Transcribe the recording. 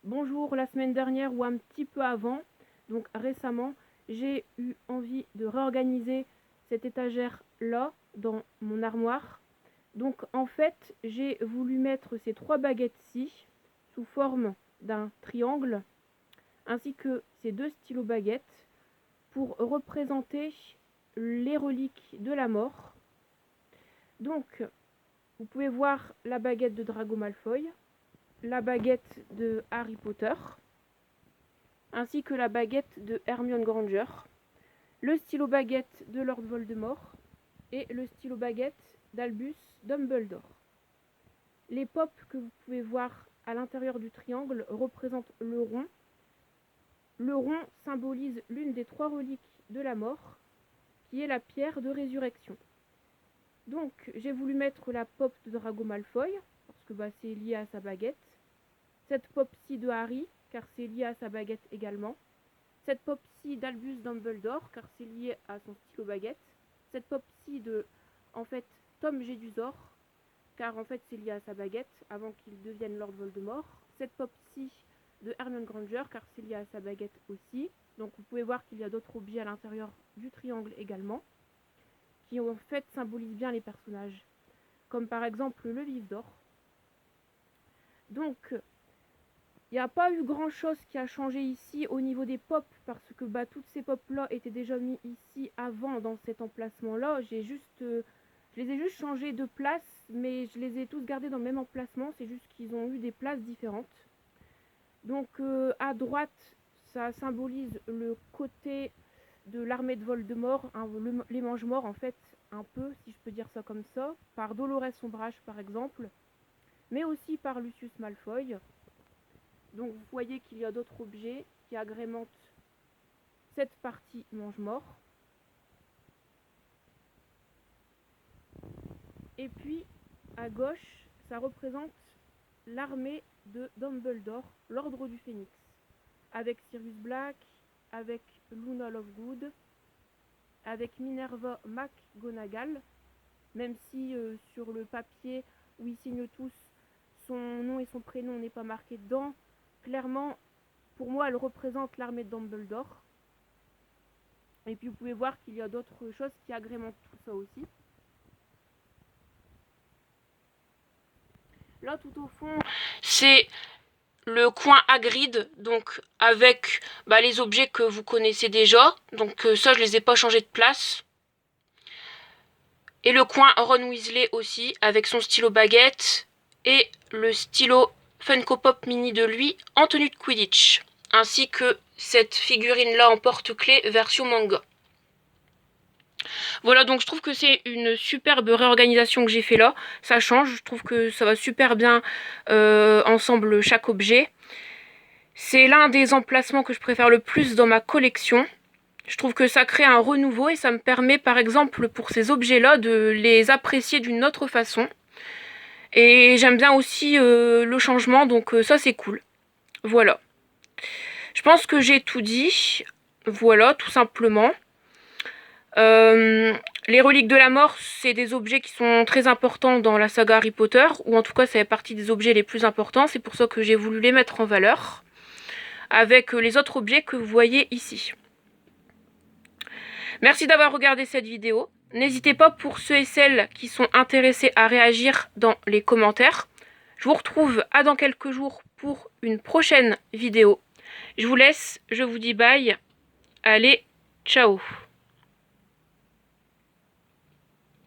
Bonjour, la semaine dernière ou un petit peu avant, donc récemment, j'ai eu envie de réorganiser cette étagère-là dans mon armoire. Donc en fait, j'ai voulu mettre ces 3 baguettes-ci sous forme d'un triangle, ainsi que ces 2 stylos baguettes pour représenter les reliques de la mort. Donc, vous pouvez voir la baguette de Drago Malfoy, la baguette de Harry Potter, ainsi que la baguette de Hermione Granger, le stylo baguette de Lord Voldemort et le stylo baguette d'Albus Dumbledore. Les pops que vous pouvez voir à l'intérieur du triangle représentent le rond. Le rond symbolise l'une des 3 reliques de la mort, qui est la pierre de résurrection. Donc j'ai voulu mettre la pop de Drago Malfoy, parce que c'est lié à sa baguette. Cette pop-ci de Harry, car c'est lié à sa baguette également. Cette pop-ci d'Albus Dumbledore, car c'est lié à son stylo baguette. Cette pop-ci de, Tom Jedusor, car c'est lié à sa baguette, avant qu'il devienne Lord Voldemort. Cette pop-ci de Hermione Granger, car c'est lié à sa baguette aussi. Donc vous pouvez voir qu'il y a d'autres objets à l'intérieur du triangle également, qui symbolisent bien les personnages, comme par exemple le Vif d'Or. Donc, il n'y a pas eu grand chose qui a changé ici au niveau des pops, parce que toutes ces pops là étaient déjà mis ici avant dans cet emplacement là. Je les ai juste changés de place, mais je les ai tous gardés dans le même emplacement, c'est juste qu'ils ont eu des places différentes. Donc à droite, ça symbolise le côté de l'armée de Voldemort, les mange-morts un peu, si je peux dire ça comme ça, par Dolores Sombrage par exemple, mais aussi par Lucius Malfoy. Donc vous voyez qu'il y a d'autres objets qui agrémentent cette partie mange-mort. Et puis à gauche, ça représente l'armée de Dumbledore, l'ordre du Phénix, avec Sirius Black, avec Luna Lovegood, avec Minerva McGonagall, même si sur le papier où ils signent tous, son nom et son prénom n'est pas marqué dedans. Clairement, pour moi, elle représente l'armée de Dumbledore. Et puis vous pouvez voir qu'il y a d'autres choses qui agrémentent tout ça aussi. Là, tout au fond, c'est le coin Hagrid, donc avec les objets que vous connaissez déjà. Donc ça, je les ai pas changés de place. Et le coin Ron Weasley aussi, avec son stylo baguette et le stylo Funko Pop mini de lui en tenue de Quidditch, ainsi que cette figurine là en porte-clés version manga. Voilà, donc je trouve que c'est une superbe réorganisation que j'ai fait là. Ça change, je trouve que ça va super bien ensemble chaque objet. C'est l'un des emplacements que je préfère le plus dans ma collection. Je trouve que ça crée un renouveau et ça me permet par exemple pour ces objets-là de les apprécier d'une autre façon. Et j'aime bien aussi le changement, donc ça c'est cool. Voilà. Je pense que j'ai tout dit. Voilà, tout simplement. Les reliques de la mort, c'est des objets qui sont très importants dans la saga Harry Potter, ou en tout cas ça fait partie des objets les plus importants, c'est pour ça que j'ai voulu les mettre en valeur, avec les autres objets que vous voyez ici. Merci d'avoir regardé cette vidéo. N'hésitez pas pour ceux et celles qui sont intéressés à réagir dans les commentaires. Je vous retrouve à dans quelques jours pour une prochaine vidéo. Je vous laisse, je vous dis bye. Allez, ciao.